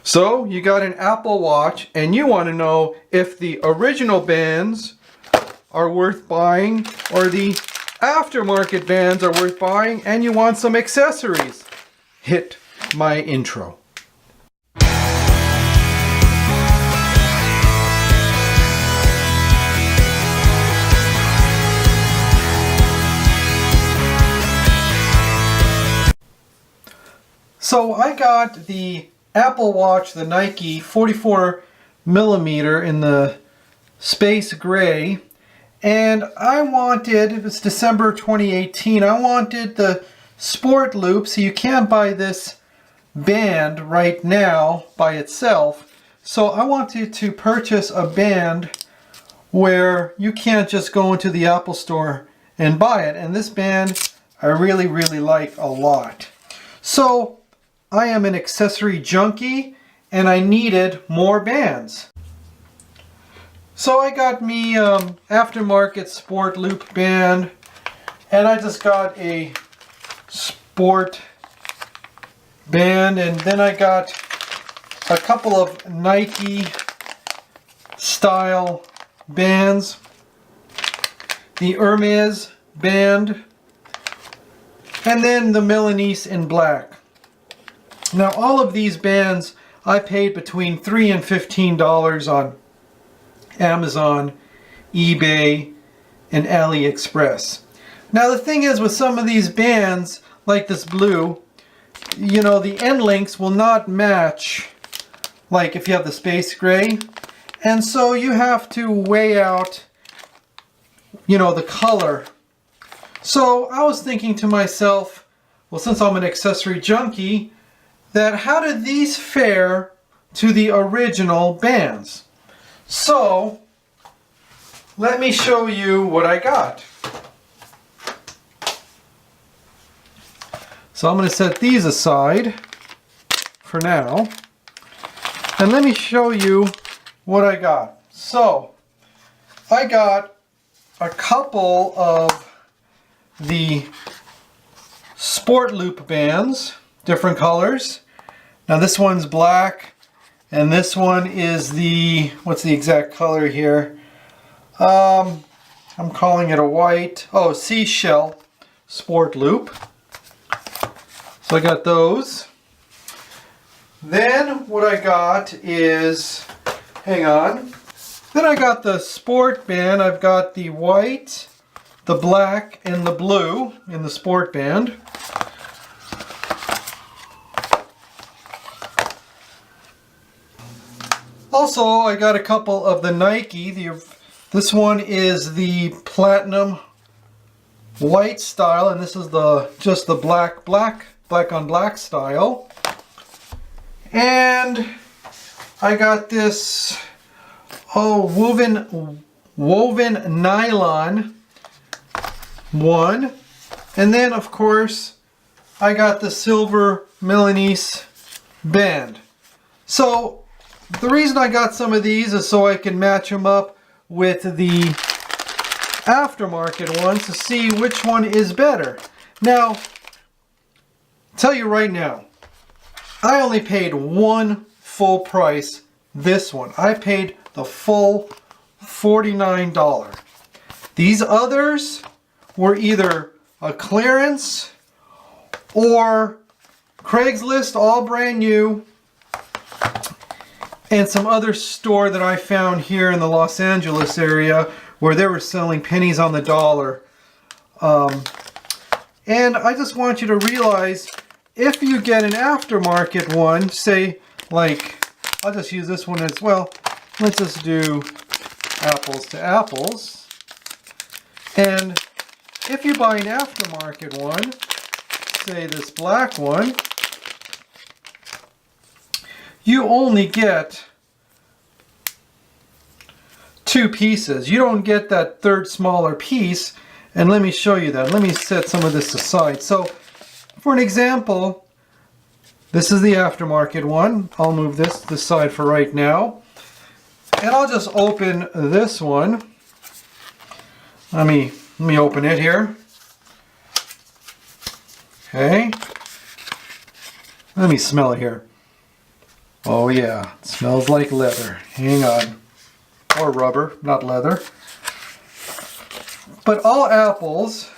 So you got an Apple Watch and you want to know if the original bands are worth buying or the aftermarket bands are worth buying, and you want some accessories. Hit my intro. So I got the Apple Watch, the Nike 44 millimeter in the space gray, and I wanted, it's December 2018, I wanted the sport loop, so you can't buy this band right now by itself. So I wanted to purchase a band where you can't just go into the Apple store and buy it, and this band I really like a lot. So I am an accessory junkie and I needed more bands. So I got me aftermarket sport loop band, and I just got a sport band, and then I got a couple of Nike style bands, the Hermès band, and then the Milanese in black. Now all of these bands I paid between $3 and $15 on Amazon, eBay, and AliExpress. Now the thing is with some of these bands, like this blue, you know, the end links will not match like if you have the space gray, and so you have to weigh out, you know, the color. So I was thinking to myself, well, since I'm an accessory junkie, that how did these fare to the original bands? So let me show you what I got. So I'm going to set these aside for now, and let me show you what I got. So I got a couple of the sport loop bands, different colors. Now this one's black, and this one is the, what's the exact color here? I'm calling it a white, oh, seashell sport loop. So I got those. Then what I got is, hang on, then I got the sport band. I've got the white, the black, and the blue in the sport band. Also, I got a couple of the Nike. This one is the platinum white style, and this is the just the black on black style. And I got this woven nylon one, and then of course I got the silver Milanese band. So the reason I got some of these is so I can match them up with the aftermarket ones to see which one is better. Now, I'll tell you right now, I only paid one full price this one. I paid the full $49. These others were either a clearance or Craigslist, all brand new, and some other store that I found here in the Los Angeles area where they were selling pennies on the dollar. And I just want you to realize, if you get an aftermarket one, say like, I'll just use this one as well. Let's just do apples to apples. And if you buy an aftermarket one, say this black one, you only get 2 pieces. You don't get that third smaller piece, and let me show you that. Let me set some of this aside. So, for an example, this is the aftermarket one. I'll move this to the side for right now. And I'll just open this one. Let me open it here. Okay. Let me smell it here. Oh yeah, it smells like leather. Hang on. Or rubber, not leather. But all apples,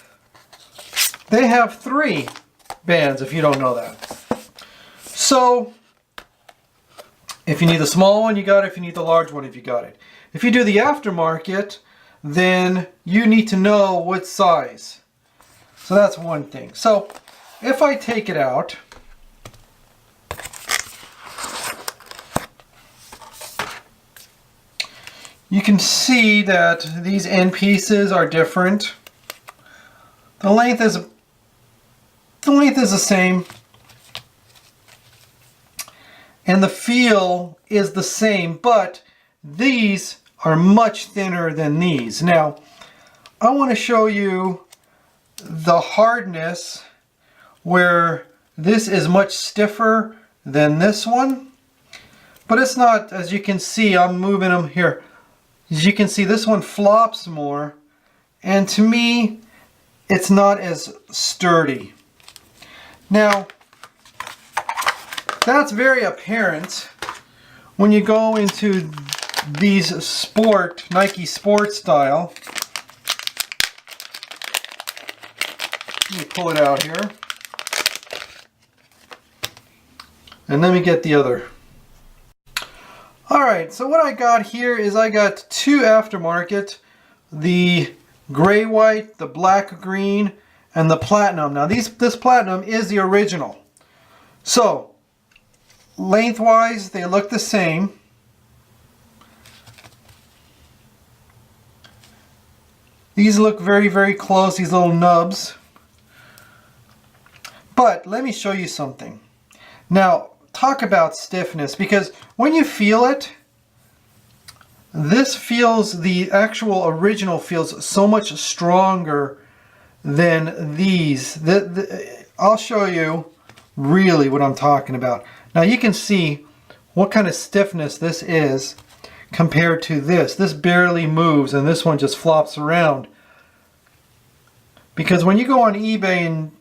they have 3 bands, if you don't know that. So, if you need the small one, you got it. If you need the large one, if you got it. If you do the aftermarket, then you need to know what size. So that's one thing. So, if I take it out, you can see that these end pieces are different. The length is the same, and the feel is the same, but these are much thinner than these. Now, I want to show you the hardness where this is much stiffer than this one, but it's not. As you can see, I'm moving them here. As you can see, this one flops more, and to me, it's not as sturdy. Now, that's very apparent when you go into these Nike Sport style. Let me pull it out here. And let me get the other. Alright, so what I got here is I got 2 aftermarket. The gray white, the black green, and the platinum. Now this platinum is the original. So, lengthwise, they look the same. These look very, very close, these little nubs. But let me show you something. Now, talk about stiffness, because when you feel it, this feels, the actual original feels so much stronger than these. I'll show you really what I'm talking about. Now you can see what kind of stiffness this is compared to this. This barely moves and this one just flops around. Because when you go on eBay and,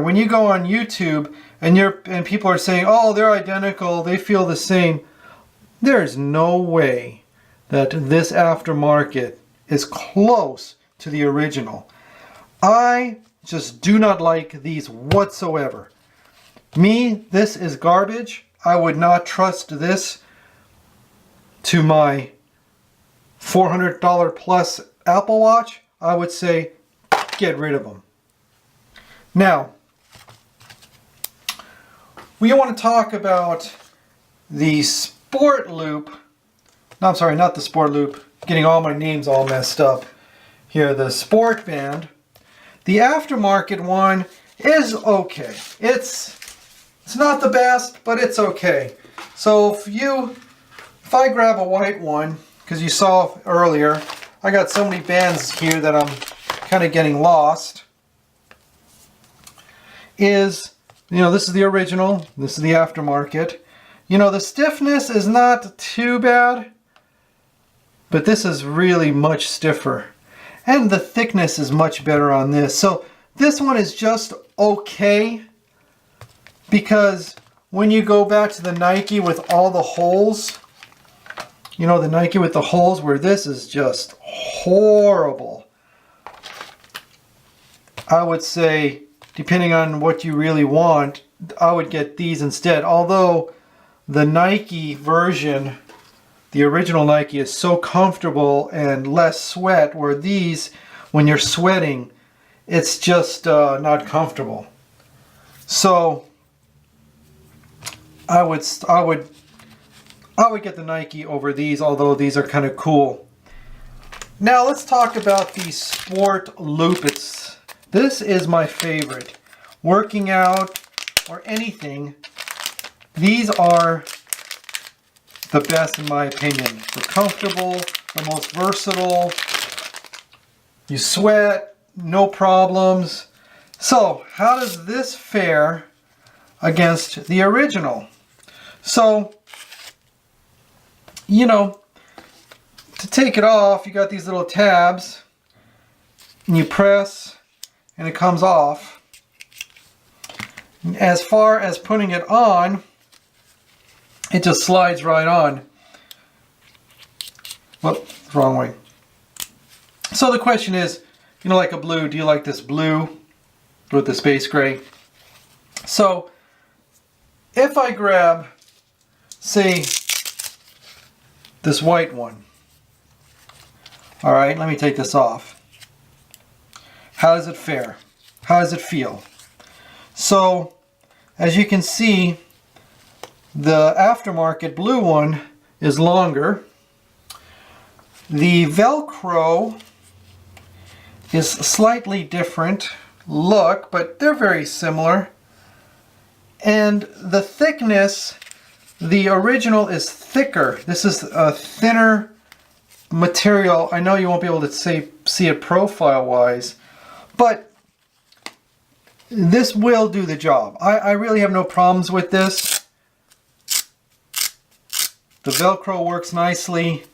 when you go on YouTube and people are saying, oh, they're identical, they feel the same, there's no way that this aftermarket is close to the original. I just do not like these whatsoever. Me, this is garbage. I would not trust this to my $400 plus Apple Watch. I would say get rid of them. Now, we want to talk about the Sport Loop. No, I'm sorry, not the Sport Loop. Getting all my names all messed up. Here, the Sport Band. The aftermarket one is okay. It's not the best, but it's okay. So if I grab a white one, because you saw earlier, I got so many bands here that I'm kind of getting lost. This is the original, this is the aftermarket. The stiffness is not too bad, but this is really much stiffer. And the thickness is much better on this. So this one is just okay, because when you go back to the Nike with all the holes, the Nike with the holes, where this is just horrible. I would say, depending on what you really want, I would get these instead. Although the Nike version, the original Nike, is so comfortable and less sweat, where these, when you're sweating, it's just not comfortable. So I would get the Nike over these, although these are kind of cool. Now let's talk about the Sport Loop. This is my favorite. Working out or anything, these are the best in my opinion. They're comfortable, the most versatile. You sweat, no problems. So how does this fare against the original? So, to take it off, you got these little tabs, and you press, and it comes off. As far as putting it on, it just slides right on. Whoops, wrong way. So the question is, you know, like a blue, do you like this blue with the space gray? So if I grab, say, this white one, all right, let me take this off. How does it fare? How does it feel? So as you can see, the aftermarket blue one is longer. The Velcro is slightly different look, but they're very similar. And the thickness, the original is thicker. This is a thinner material. I know you won't be able to see it profile-wise, but this will do the job. I really have no problems with this. The Velcro works nicely.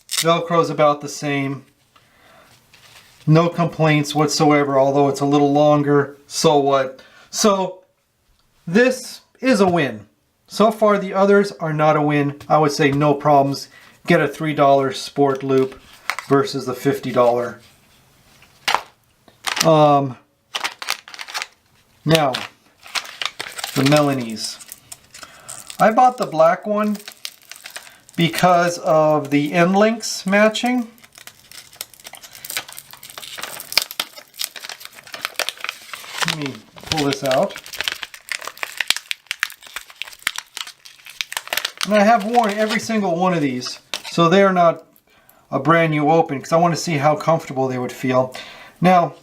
Velcro is about the same. No complaints whatsoever, although it's a little longer. So what? So this is a win. So far the others are not a win. I would say no problems. Get a $3 sport loop versus the $50. Now, the Milanese. I bought the black one because of the end links matching. Let me pull this out. And I have worn every single one of these, so they are not a brand new open because I want to see how comfortable they would feel. Now,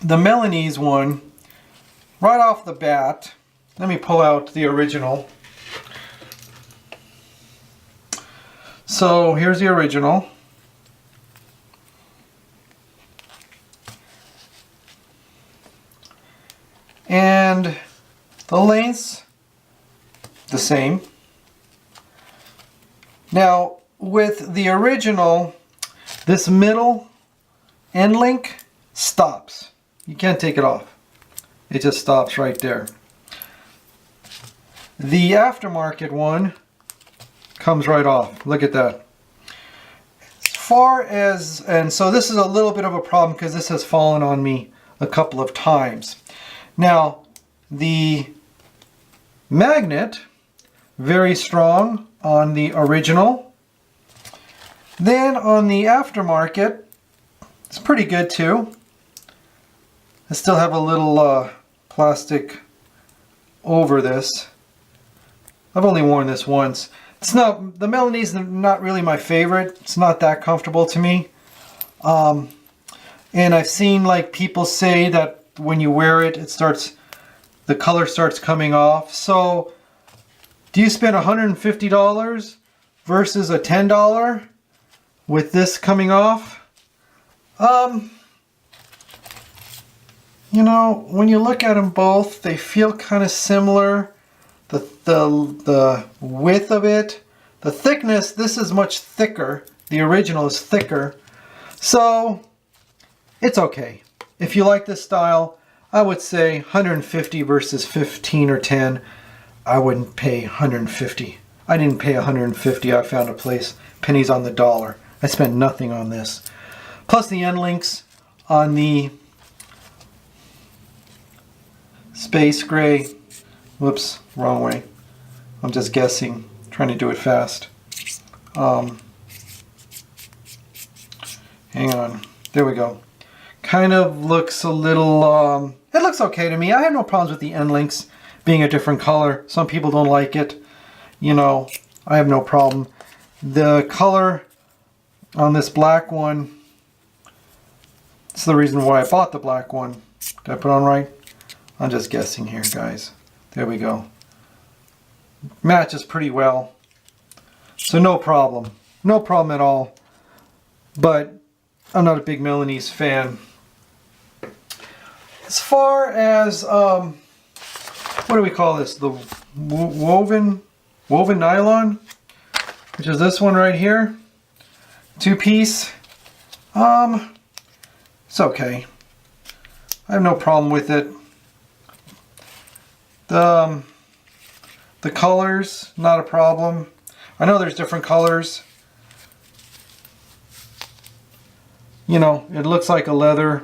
the Milanese one, right off the bat, let me pull out the original. So here's the original. And the length's the same. Now with the original, this middle end link stops. You can't take it off. It just stops right there. The aftermarket one comes right off. Look at that. As far as, and so this is a little bit of a problem because this has fallen on me a couple of times. Now, the magnet, very strong on the original. Then on the aftermarket, it's pretty good too. I still have a little plastic over this. I've only worn this once. It's not, the Milanese is not really my favorite. It's not that comfortable to me. And I've seen like people say that when you wear it, the color starts coming off. So do you spend $150 versus a $10 with this coming off? You know, when you look at them both, they feel kind of similar. The width of it, the thickness, this is much thicker. The original is thicker. So it's okay. If you like this style, I would say 150 versus 15 or 10. I wouldn't pay 150. I didn't pay 150. I found a place, pennies on the dollar. I spent nothing on this. Plus the end links on the space gray. Whoops, wrong way. I'm just guessing, trying to do it fast. Hang on, there we go. Kind of looks a little, it looks okay to me. I have no problems with the end links being a different color. Some people don't like it. You know, I have no problem. The color on this black one, it's the reason why I bought the black one. Did I put on right? I'm just guessing here, guys. There we go. Matches pretty well. So no problem. No problem at all. But I'm not a big Milanese fan. As far as, what do we call this? The woven nylon, which is this one right here. Two-piece. It's okay. I have no problem with it. The colors, not a problem. I know there's different colors. You know, it looks like a leather.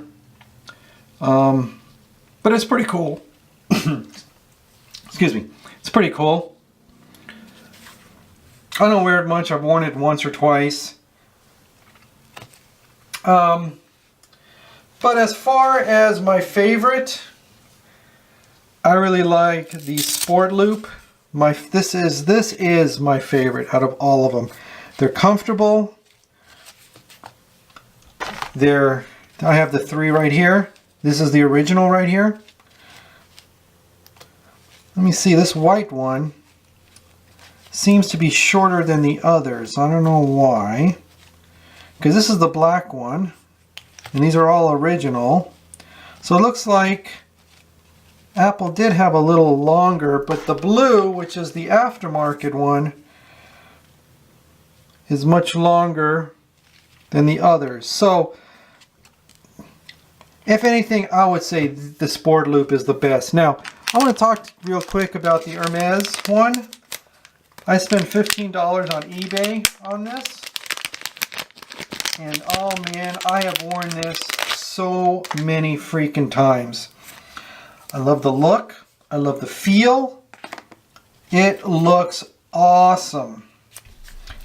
But it's pretty cool. Excuse me. It's pretty cool. I don't wear it much. I've worn it once or twice. But as far as my favorite, I really like the Sport Loop. This is my favorite out of all of them. They're comfortable. I have the 3 right here. This is the original right here. Let me see, this white one seems to be shorter than the others. I don't know why. Because this is the black one. And these are all original. So it looks like Apple did have a little longer, but the blue, which is the aftermarket one, is much longer than the others. So if anything, I would say the Sport Loop is the best. Now, I want to talk real quick about the Hermès one. I spent $15 on eBay on this. And oh man, I have worn this so many freaking times. I love the look. I love the feel. It looks awesome.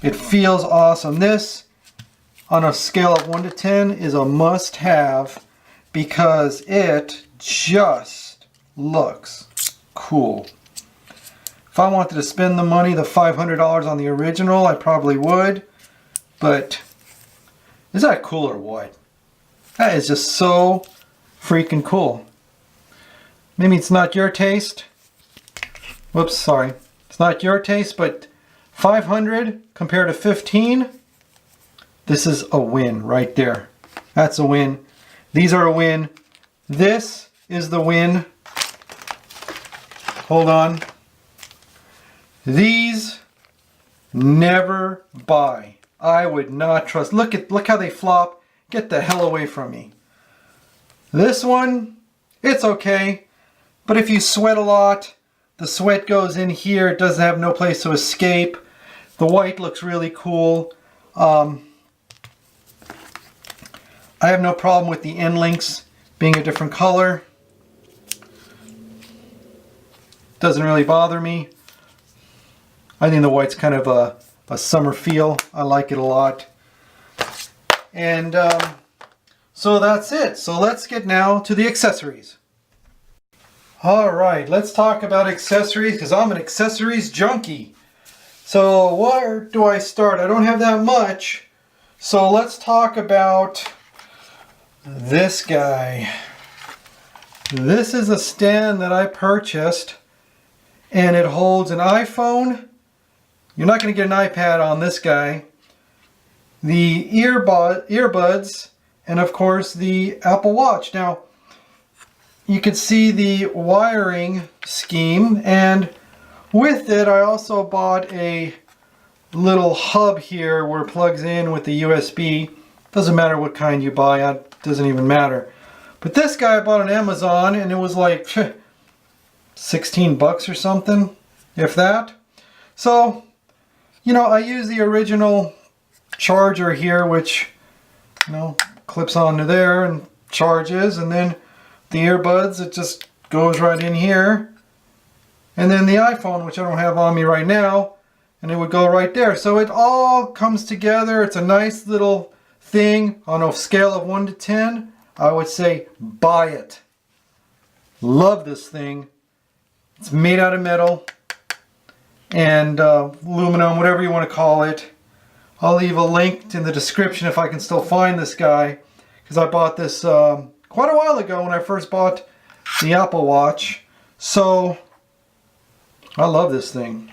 It feels awesome. This, on a scale of 1 to 10, is a must-have because it just looks cool. If I wanted to spend the money, the $500 on the original, I probably would. But is that cool or what? That is just so freaking cool. Maybe it's not your taste. Whoops, sorry. It's not your taste, but 500 compared to 15, this is a win right there. That's a win. These are a win. This is the win. Hold on. These never buy. I would not trust. Look how they flop. Get the hell away from me. This one, it's okay. But if you sweat a lot, the sweat goes in here. It doesn't have no place to escape. The white looks really cool. I have no problem with the end links being a different color. Doesn't really bother me. I think the white's kind of a summer feel. I like it a lot. And so that's it. So let's get now to the accessories. Alright, let's talk about accessories because I'm an accessories junkie. So where do I start? I don't have that much. So let's talk about this guy. This is a stand that I purchased and it holds an iPhone. You're not going to get an iPad on this guy. The earbuds and of course the Apple Watch. Now you can see the wiring scheme, and with it I also bought a little hub here where it plugs in with the USB. Doesn't matter what kind you buy, it doesn't even matter. But this guy I bought on Amazon and it was like 16 bucks or something, if that. So, you know, I use the original charger here, which, you know, clips onto there and charges, and then the earbuds, it just goes right in here. And then the iPhone, which I don't have on me right now, and it would go right there. So it all comes together. It's a nice little thing. On a scale of 1 to 10, I would say buy it. Love this thing. It's made out of metal and aluminum, whatever you want to call it. I'll leave a link in the description if I can still find this guy, because I bought this quite a while ago when I first bought the Apple Watch. So I love this thing.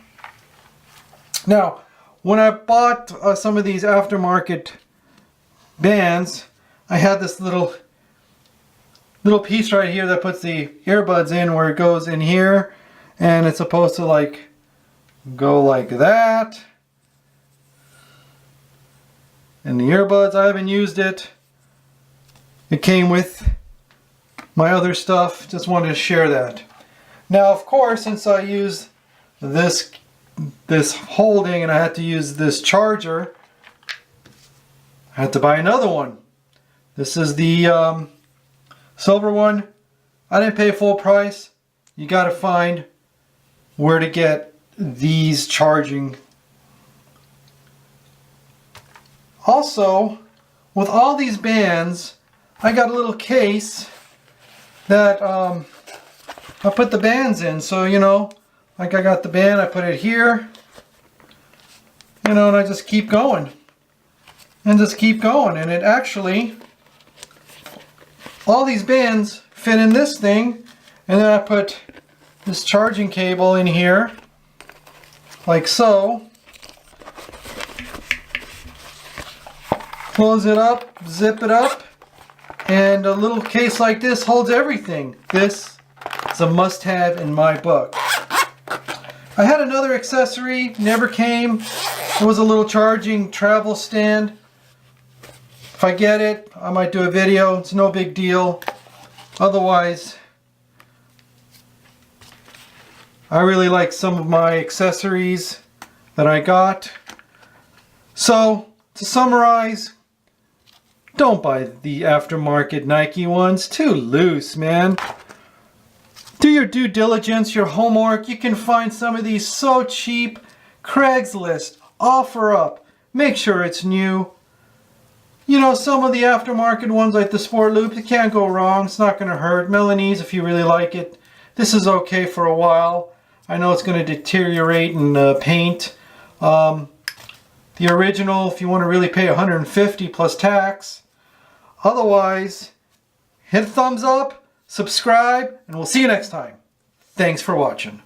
Now, when I bought some of these aftermarket bands, I had this little piece right here that puts the earbuds in, where it goes in here, and it's supposed to like go like that. And the earbuds, I haven't used it. It came with my other stuff. Just wanted to share that. Now, of course, since I use this holding and I had to use this charger, I had to buy another one. This is the silver one. I didn't pay full price. You got to find where to get these charging. Also, with all these bands, I got a little case that I put the bands in. So, you know, like I got the band, I put it here, you know, and I just keep going. And just keep going. And it actually, all these bands fit in this thing. And then I put this charging cable in here, like so. Close it up, zip it up, and a little case like this holds everything. This is a must-have in my book. I had another accessory, never came. It was a little charging travel stand. If I get it, I might do a video. It's no big deal. Otherwise, I really like some of my accessories that I got. So, to summarize, don't buy the aftermarket Nike ones. Too loose, man. Do your due diligence, your homework. You can find some of these so cheap. Craigslist, OfferUp. Make sure it's new. You know, some of the aftermarket ones like the Sport Loop, you can't go wrong. It's not going to hurt. Milanese, if you really like it. This is okay for a while. I know it's going to deteriorate in paint. The original, if you want to really pay $150 plus tax. Otherwise, hit a thumbs up, subscribe, and we'll see you next time. Thanks for watching.